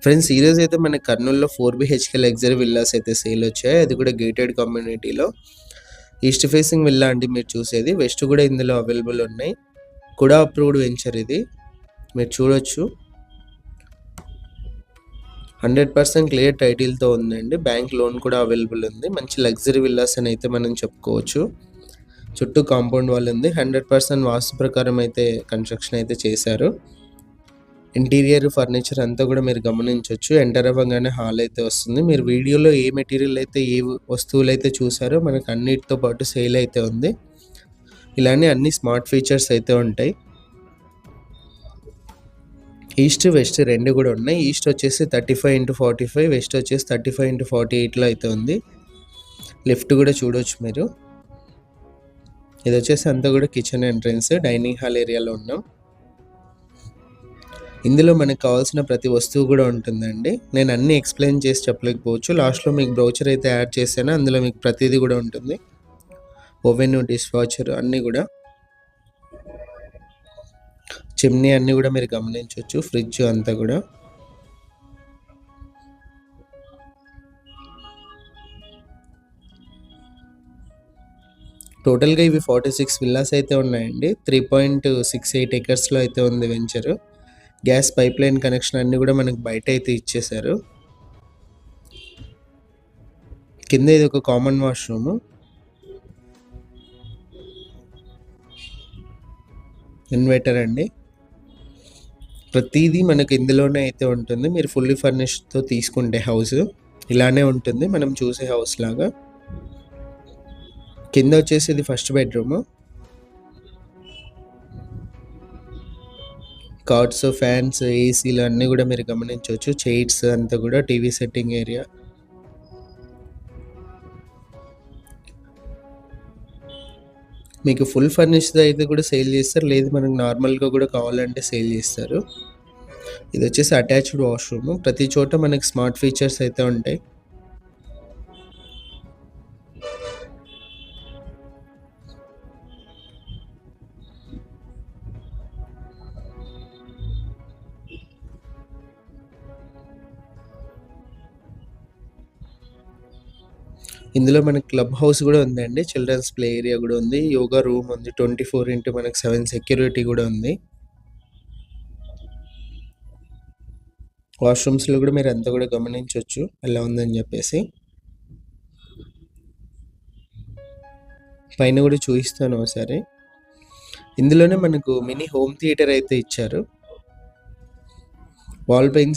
Friends ఈరోజు అయితే మన కర్నూలులో 4 BHK లగ్జరీ విల్లాస్ అయితే సేల్ వచ్చాయి. అది కూడా గేటెడ్ కమ్యూనిటీలో. ఈస్ట్ ఫేసింగ్ విల్లా అండి మీరు చూసేది. వెస్ట్ కూడా ఇందులో అవైలబుల్ ఉన్నాయి. కూడా అప్రూవ్డ్ వెంచర్ ఇది. మీరు చూడొచ్చు. 100% క్లియర్ టైటిల్తో ఉందండి. బ్యాంక్ లోన్ కూడా అవైలబుల్ ఉంది. మంచి లగ్జరీ విల్లాస్ అని అయితే మనం చెప్పుకోవచ్చు. చుట్టూ కాంపౌండ్ వాల్ ఉంది. 100% వాస్తు ప్రకారం అయితే కన్స్ట్రక్షన్ అయితే చేశారు. ఇంటీరియర్ ఫర్నిచర్ అంతా కూడా మీరు గమనించవచ్చు. ఎంటర్ అవ్వగానే హాల్ అయితే వస్తుంది. మీరు వీడియోలో ఏ మెటీరియల్ అయితే ఏ వస్తువులు అయితే చూసారో మనకు అన్నిటితో పాటు సేల్ అయితే ఉంది. ఇలానే అన్ని స్మార్ట్ ఫీచర్స్ అయితే ఉంటాయి. ఈస్ట్ వెస్ట్ రెండు కూడా ఉన్నాయి. ఈస్ట్ వచ్చేసి 35x45, వెస్ట్ వచ్చేసి 35x48లో అయితే ఉంది. లిఫ్ట్ కూడా చూడొచ్చు మీరు. ఇది వచ్చేసి అంతా కూడా కిచెన్ ఎంట్రన్స్, డైనింగ్ హాల్ ఏరియాలో ఉన్నాం. ఇందులో మనకు కావాల్సిన ప్రతి వస్తువు కూడా ఉంటుందండి. నేను అన్నీ ఎక్స్ప్లెయిన్ చేసి చెప్పలేకపోవచ్చు. లాస్ట్లో మీకు బ్రౌచర్ అయితే యాడ్ చేశాను. అందులో మీకు ప్రతిదీ కూడా ఉంటుంది. ఓవెన్, డిష్ వాషర్ అన్నీ కూడా, చిమ్నీ అన్నీ కూడా మీరు గమనించవచ్చు. ఫ్రిడ్జ్ అంతా కూడా. టోటల్గా ఇవి 46 విల్లాస్ అయితే ఉన్నాయండి. 3.68 ఎకర్స్లో అయితే ఉంది venture. Gas pipe line connection అన్నీ కూడా మనకు బయట అయితే ఇచ్చేశారు. కింద ఇది ఒక కామన్ వాష్రూమ్. ఇన్వర్టర్ అండి. ప్రతిదీ మనకు ఇందులోనే అయితే ఉంటుంది. మీరు ఫుల్లీ ఫర్నిష్డ్తో తీసుకుంటే హౌస్ ఇలానే ఉంటుంది మనం చూసే హౌస్ లాగా. కింద వచ్చేసి ఇది ఫస్ట్ బెడ్రూమ్. కార్డ్స్, ఫ్యాన్స్, ఏసీలు అన్నీ కూడా మీరు గమనించవచ్చు. చైర్స్ అంతా కూడా, టీవీ సెట్టింగ్ ఏరియా. మీకు ఫుల్ ఫర్నిష్డ్ అయితే కూడా సేల్ చేస్తారు, లేదు మనకు నార్మల్గా కూడా కావాలంటే సేల్ చేస్తారు. ఇది వచ్చేసి అటాచ్డ్ వాష్రూమ్. ప్రతి చోట మనకి స్మార్ట్ ఫీచర్స్ అయితే ఉంటాయి. ఇందులో మనకి క్లబ్ హౌస్ కూడా ఉందండి. చిల్డ్రన్స్ ప్లే ఏరియా కూడా ఉంది. యోగా రూమ్ ఉంది. 24x7 సెక్యూరిటీ కూడా ఉంది. వాష్రూమ్స్లో కూడా మీరు అంతా కూడా గమనించవచ్చు ఎలా ఉందని చెప్పేసి. పైన కూడా చూపిస్తాను ఒకసారి. ఇందులోనే మనకు మినీ హోమ్ థియేటర్ అయితే ఇచ్చారు. Wall paints